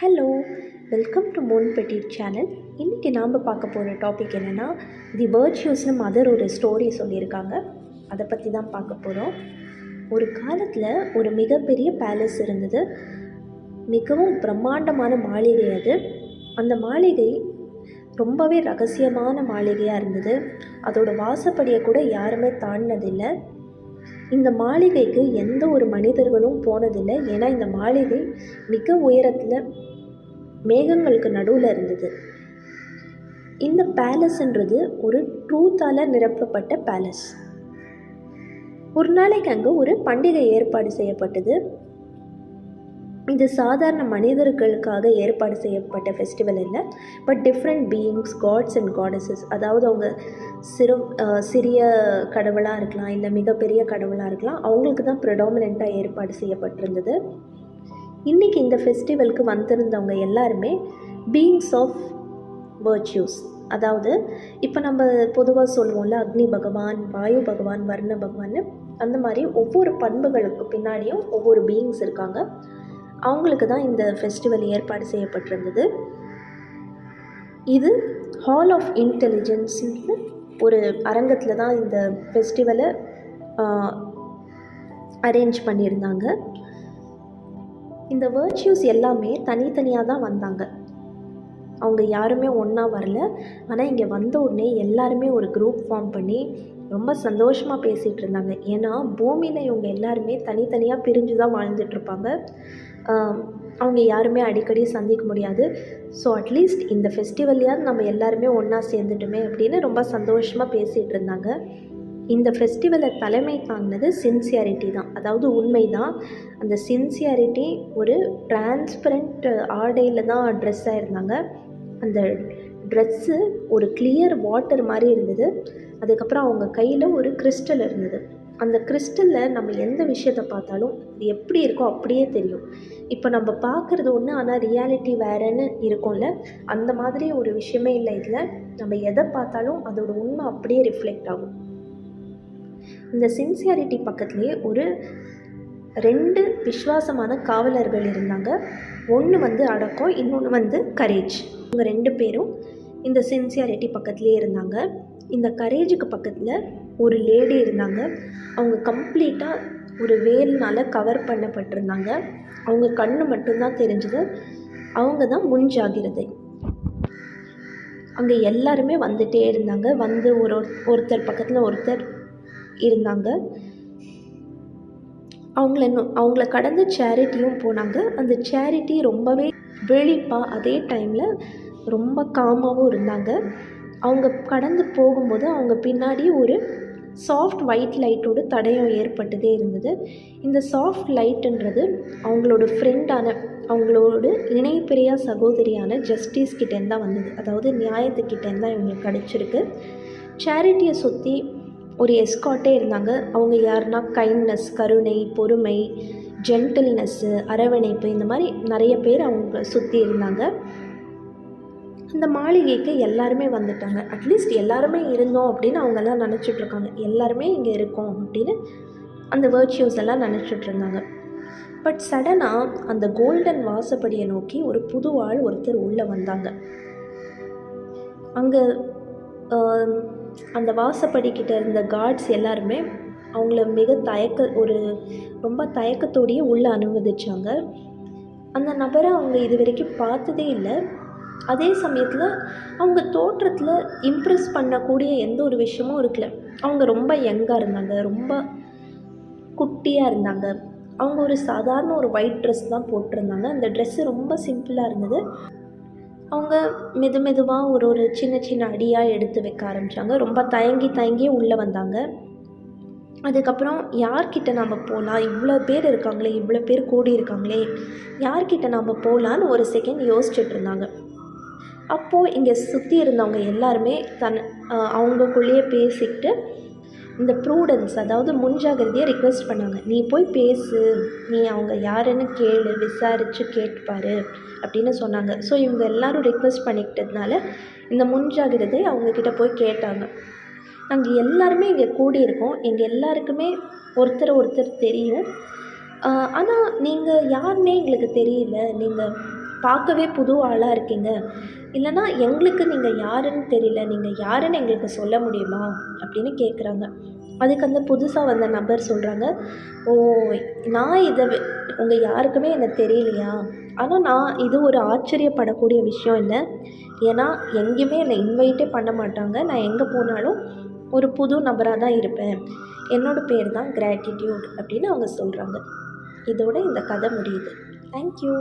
Hello, welcome to Mon petite channel. இன்றைக்கி நாம் பார்க்க போகிற டாபிக் என்னென்னா, தி வேர்ச்சுஸ்னு மதர் ஒரு ஸ்டோரி சொல்லியிருக்காங்க. அதை பற்றி தான் பார்க்க போகிறோம். ஒரு காலத்தில் ஒரு மிகப்பெரிய பேலஸ் இருந்தது. மிகவும் பிரம்மாண்டமான மாளிகை அது. அந்த மாளிகை ரொம்பவே ரகசியமான மாளிகையாக இருந்தது. அதோட வாசப்படியை கூட யாருமே தாண்டினதில்லை. இந்த மாளிகைக்கு எந்த ஒரு மனிதர்களும் போனதில்லை. ஏன்னா இந்த மாளிகை மிக உயரத்தில் மேகங்களுக்கு நடுவில் இருந்தது. இந்த பேலஸ்ன்றது ஒரு ட்ரூத்தால் நிரப்பப்பட்ட பேலஸ். ஒரு நாளைக்கு அங்கே ஒரு பண்டிகை ஏற்பாடு செய்யப்பட்டது. இது சாதாரண மனிதர்களுக்காக ஏற்பாடு செய்யப்பட்ட ஃபெஸ்டிவல் இல்லை, but different beings, gods and goddesses, அதாவது அவங்க சிறிய கடவுளாக இருக்கலாம், இல்லை மிகப்பெரிய கடவுளாக இருக்கலாம், அவங்களுக்கு தான் ப்ரெடாமினெண்ட்டாக ஏற்பாடு செய்யப்பட்டிருந்தது. இன்றைக்கி இந்த ஃபெஸ்டிவலுக்கு வந்திருந்தவங்க எல்லாருமே பீயிங்ஸ் ஆஃப் வேர்ச்சுஸ். அதாவது இப்போ நம்ம பொதுவாக சொல்லுவோம்ல, அக்னி பகவான், வாயு பகவான், வர்ண பகவான், அந்த மாதிரி ஒவ்வொரு பண்புகளுக்கு பின்னாடியும் ஒவ்வொரு பீயிங்ஸ் இருக்காங்க. அவங்களுக்கு தான் இந்த ஃபெஸ்டிவல் ஏற்பாடு செய்யப்பட்டிருந்தது. இது ஹால் ஆஃப் இன்டெலிஜென்ஸ்னு ஒரு அரங்கத்தில் தான் இந்த ஃபெஸ்டிவலை அரேஞ்ச் பண்ணியிருந்தாங்க. இந்த வேர்ச்சுஸ் எல்லாமே தனித்தனியாக தான் வந்தாங்க. அவங்க யாருமே ஒன்றா வரல. ஆனால் இங்கே வந்த உடனே எல்லாருமே ஒரு குரூப் ஃபார்ம் பண்ணி ரொம்ப சந்தோஷமாக பேசிகிட்டு இருந்தாங்க. ஏன்னா பூமியில் இவங்க எல்லாருமே தனித்தனியாக பிரிஞ்சு தான் வாழ்ந்துட்டுருப்பாங்க. அவங்க யாருமே அடிக்கடி சந்திக்க முடியாது. ஸோ அட்லீஸ்ட் இந்த ஃபெஸ்டிவல்லையாவது நம்ம எல்லாருமே ஒன்றா சேர்ந்துட்டுமே அப்படின்னு ரொம்ப சந்தோஷமாக பேசிகிட்டு இருந்தாங்க. இந்த ஃபெஸ்டிவலை தலைமை தாங்கினது சின்சியாரிட்டி தான், அதாவது உண்மை தான். அந்த சின்சியாரிட்டி ஒரு டிரான்ஸ்பரண்ட் ஆடையில் தான் ட்ரெஸ் ஆகிருந்தாங்க. அந்த ட்ரெஸ்ஸு ஒரு கிளியர் வாட்டர் மாதிரி இருந்தது. அதுக்கப்புறம் அவங்க கையில் ஒரு கிறிஸ்டல் இருந்தது. அந்த கிறிஸ்டலில் நம்ம எந்த விஷயத்தை பார்த்தாலும் அது எப்படி இருக்கோ அப்படியே தெரியும். இப்போ நம்ம பார்க்குறது ஒன்று, ஆனால் ரியாலிட்டி வேறேன்னு இருக்கும்ல, அந்த மாதிரி ஒரு விஷயமே இல்லை இதில். நம்ம எதை பார்த்தாலும் அதோட உண்மை அப்படியே ரிஃப்ளெக்ட் ஆகும். இந்த சின்சியாரிட்டி பக்கத்துலேயே ஒரு 2 விசுவாசமான காவலர்கள் இருந்தாங்க. ஒன்று அடக்கம், இன்னொன்று கரேஜ். இவங்க 2 பேரும் இந்த சின்சியாரிட்டி பக்கத்துலேயே இருந்தாங்க. இந்த கரேஜுக்கு பக்கத்தில் ஒரு லேடி இருந்தாங்க. அவங்க கம்ப்ளீட்டாக ஒரு வேல்னால் கவர் பண்ணப்பட்டிருந்தாங்க. அவங்க கண்ணு மட்டும்தான் தெரிஞ்சது. அவங்க தான் முன்ஜாகிரதை. அங்கே எல்லாருமே வந்துகிட்டே இருந்தாங்க. வந்து ஒருத்தர் பக்கத்தில் ஒருத்தர் இருந்தாங்க. அவங்கள கடந்து சேரிட்டியும் போனாங்க. அந்த சேரிட்டி ரொம்பவே விழிப்பாக, அதே டைமில் ரொம்ப காமாகவும் இருந்தாங்க. அவங்க கடந்து போகும்போது அவங்க பின்னாடி ஒரு சாஃப்ட் ஒயிட் லைட்டோட தடயம் ஏற்பட்டதே இருந்தது. இந்த சாஃப்ட் லைட்டுன்றது அவங்களோட ஃப்ரெண்டான, அவங்களோட இணைப்பிரியா சகோதரியான ஜஸ்டிஸ் கிட்டேருந்து தான் வந்தது. அதாவது நியாயத்துக்கிட்டேருந்து தான் இவங்களுக்கு கிடச்சிருக்கு. சேரிட்டியை சுற்றி ஒரு எஸ்கார்ட்டே இருந்தாங்க. அவங்க யாருன்னா கைண்ட்னஸ், கருணை, பொறுமை, ஜென்டில்னஸ்ஸு, அரவணைப்பு, இந்த மாதிரி நிறைய பேர் அவங்க சுற்றி இருந்தாங்க. அந்த மாளிகைக்கு எல்லாருமே வந்துட்டாங்க. அட்லீஸ்ட் எல்லாருமே இருந்தோம் அப்படின்னு அவங்கெல்லாம் நினச்சிட்ருக்காங்க. எல்லாருமே இங்கே இருக்கோம் அப்படின்னு அந்த வேர்ச்சுஸ் எல்லாம் நினச்சிட்ருந்தாங்க. பட் சடனாக அந்த கோல்டன் வாசப்படியை நோக்கி ஒரு புது ஆள் ஒருத்தர் உள்ளே வந்தாங்க. அங்கே அந்த வாசப்படிக்கிட்ட இருந்த கார்ட்ஸ் எல்லாருமே அவங்கள ரொம்ப தயக்கத்தோடையே உள்ளே அனுமதிச்சாங்க. அந்த நபரை அவங்க இது வரைக்கும் பார்த்ததே இல்லை. அதே சமயத்தில் அவங்க தோற்றத்தில் இம்ப்ரெஸ் பண்ணக்கூடிய எந்த ஒரு விஷயமும் இருக்கல. அவங்க ரொம்ப யங்காக இருந்தாங்க, ரொம்ப குட்டியாக இருந்தாங்க. அவங்க ஒரு சாதாரண ஒரு ஒயிட் ட்ரெஸ் தான் போட்டிருந்தாங்க. அந்த ட்ரெஸ்ஸு ரொம்ப சிம்பிளாக இருந்தது. அவங்க மெதுவாக ஒரு சின்ன சின்ன அடியாக எடுத்து வைக்க ஆரம்பித்தாங்க. ரொம்ப தயங்கி உள்ளே வந்தாங்க. அதுக்கப்புறம் யார்கிட்ட நம்ம போகலாம், இவ்வளோ பேர் இருக்காங்களே, இவ்வளோ பேர் கூடி இருக்காங்களே, யார்கிட்ட நம்ம போகலான்னு ஒரு செகண்ட் யோசிச்சுட்டு இருந்தாங்க. அப்போது இங்கே சுற்றி இருந்தவங்க எல்லாருமே அவங்களுக்குள்ளேயே பேசிக்கிட்டு இந்த ப்ரூடன்ஸ், அதாவது முன்ஜாகிரதையை ரிக்வெஸ்ட் பண்ணாங்க. நீ போய் பேசு, நீ அவங்க யாருன்னு கேளு, விசாரித்து கேட்டுப்பாரு அப்படின்னு சொன்னாங்க. ஸோ இவங்க எல்லோரும் ரிக்வெஸ்ட் பண்ணிக்கிட்டதுனால இந்த முன்ஜாகிரதை அவங்கக்கிட்ட போய் கேட்டாங்க. நாங்கள் எல்லாருமே இங்கே கூடியிருக்கோம், எங்கள் எல்லாருக்குமே ஒருத்தர் தெரியும், ஆனால் நீங்கள் யாருன்னே எங்களுக்கு தெரியல, நீங்கள் பார்க்கவே புது ஆளாக இருக்கீங்க, இல்லைனா எங்களுக்கு நீங்கள் யாருன்னு தெரியல, நீங்கள் யாருன்னு எங்களுக்கு சொல்ல முடியுமா அப்படின்னு கேட்குறாங்க. அதுக்கு அந்த புதுசாக வந்த நபர் சொல்கிறாங்க, ஓ, நான் இதை உங்கள் யாருக்குமே எனக்கு தெரியலையா? ஆனால் நான் இது ஒரு ஆச்சரியப்படக்கூடிய விஷயம் இல்லை. ஏன்னா எங்கேயுமே என்னை இன்வைட்டே பண்ண மாட்டாங்க. நான் எங்கே போனாலும் ஒரு புது நபராக தான் இருப்பேன். என்னோடய பேர் தான் கிராட்டிடியூட் அப்படின்னு அவங்க சொல்கிறாங்க. இதோட இந்த கதை முடியுது. தேங்க்யூ.